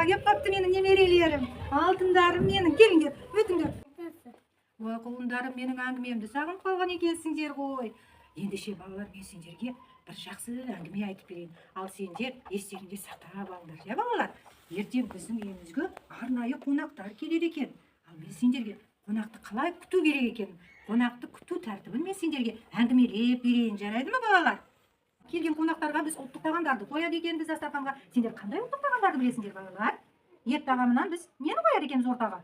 кеп капты менің немерелерім. Алтындарым менің. Келіңдер, өтіңдер. Ой, құлындарым, менің әңгімемді сағынып қалған екенсіңдер ғой. Ендеше балалар, мен сендерге бір жақсы әңгіме айтып берейін. Ал сендер естеріңде сақтап алыңдар, ja балалар? Ертең біздің үйімізге арнайы қонақтар келеді екен. Ал мен сендерге қонақты қалай күту керек екен? Қонақты күту тәртібін мен сендерге әңгімелеп берейін, жарайды ма балалар? Келген қонақтарға біз ұлттық тағамдарды қояды екенбіз дастарханға. Сендер қандай ұлттық тағамдарды білесіңдер балалар? Ет тағамынан біз нені қояды екенбіз ортаға?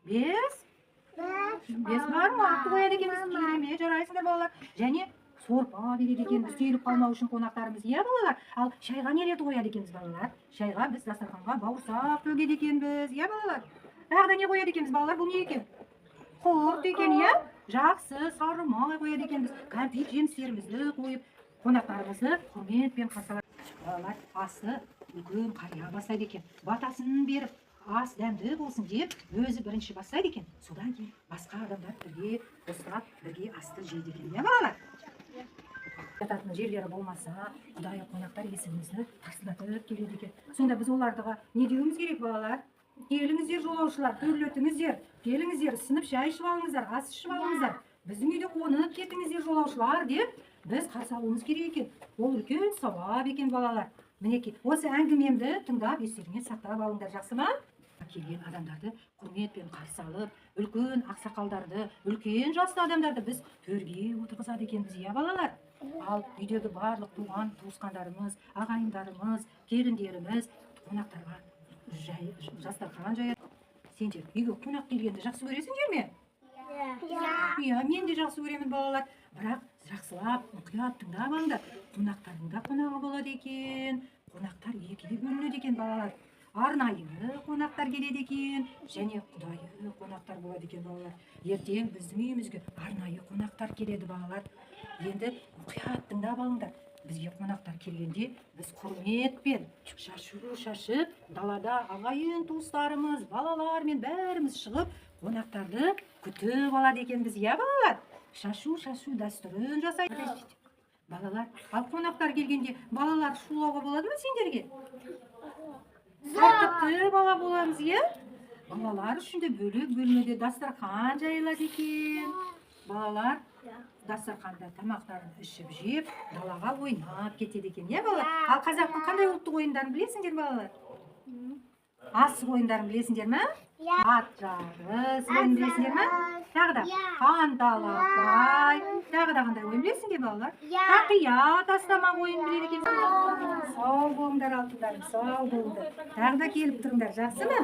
Бес бар марты қояды екенбіз. Керемет, жарайсыңдар балалар. Және сорпа береді екенбіз, түйіліп қалмау үшін қонақтарымыз, иә балалар? Ал шайға нелерді қояды екенбіз балалар? Шайға біз дастарханға бауырсақ төгеді екенбіз, иә балалар? Тағы да не қояды екенбіз балалар? Бұл не екен? Құрт екен, иә? Жақсы сары май қояды екенбіз. Кәмпит жемістерімізді қойып, қонақтарымызды құрметпен қарсы алады. Балалар, асты үлкен қария бастайды екен. Батасын беріп, ас дәмді болсын деп, өзі бірінші бастайды екен. Содан кейін басқа адамдар бірге қосылып, бірге асты жейді екен, иә балалар? Жататын жерлері болмаса, құдайы қонақтар есігімізді тарсылдатып келеді екен. Сонда біз оларға не деуіміз керек балалар? Келіңіздер жолаушылар, төрлетіңіздер, келіңіздер, сынып шай ішіп алыңыздар, ас ішіп алыңыздар. Біздің үйде қонып кетіңіздер жолаушылар деп біз қарсы алуымыз керек екен. Ол үлкен сауап екен балалар. Мінекей, осы әңгімемді тыңдап естеріңе сақтап алыңдар, жақсы ма? Келген адамдарды құрметпен қарсы алып, үлкен ақсақалдарды, үлкен жасты адамдарды біз төрге отырғызады екенбіз, иә балалар? Ал үйдегі барлық туған туысқандарымыз, ағайындарымыз, келіндеріміз қонақтарға дастархан жаяды. Сендер үйге қонақ келгенді жақсы көресіңдер ме? Иә, мен де жақсы көремін балалар. Бірақ жақсылап, мұқият тыңдап алыңдар. Қонақтардың да қонағы болады екен. Қонақтар екіге бөлінеді екен балалар. Арнайы қонақтар келеді екен, және құдайы қонақтар болады екен балалар. Ертең біздің үйімізге арнайы қонақтар келеді балалар. Енді мұқият тыңдап алыңдар. Бізге қонақтар келгенде біз құрметпен шашу шашып, далада ағайын туыстарымыз, балалар мен бәріміз шығып, қонақтарды күтіп алады екенбіз, иә балалар? Шашу дәстүрін жасайды. Балалар, ал қонақтар келгенде балалар шулауға болады ма сендерге? Тәртіпті бала боламыз, иә? Балалар үшін де бөлек бөлмеде дастархан жайылады екен. Балалар дастарханда тамақтарын ішіп жеп, далаға ойнап кетеді екен, иә балалар? Ал қазақтың қандай ұлттық ойындарын білесіңдер балалар? Асық ойындарын білесіңдер ме? Ат жарыс ойын білесіңдер ме? Тағы да қанталапай. Тағы да қандай ойын білесіңдер балалар? Тақия тастамақ ойын біледі екенсіңдер. Сау болыңдар алтындарым, сау болыңдар. Тағы да келіп тұрыңдар, жақсы ма?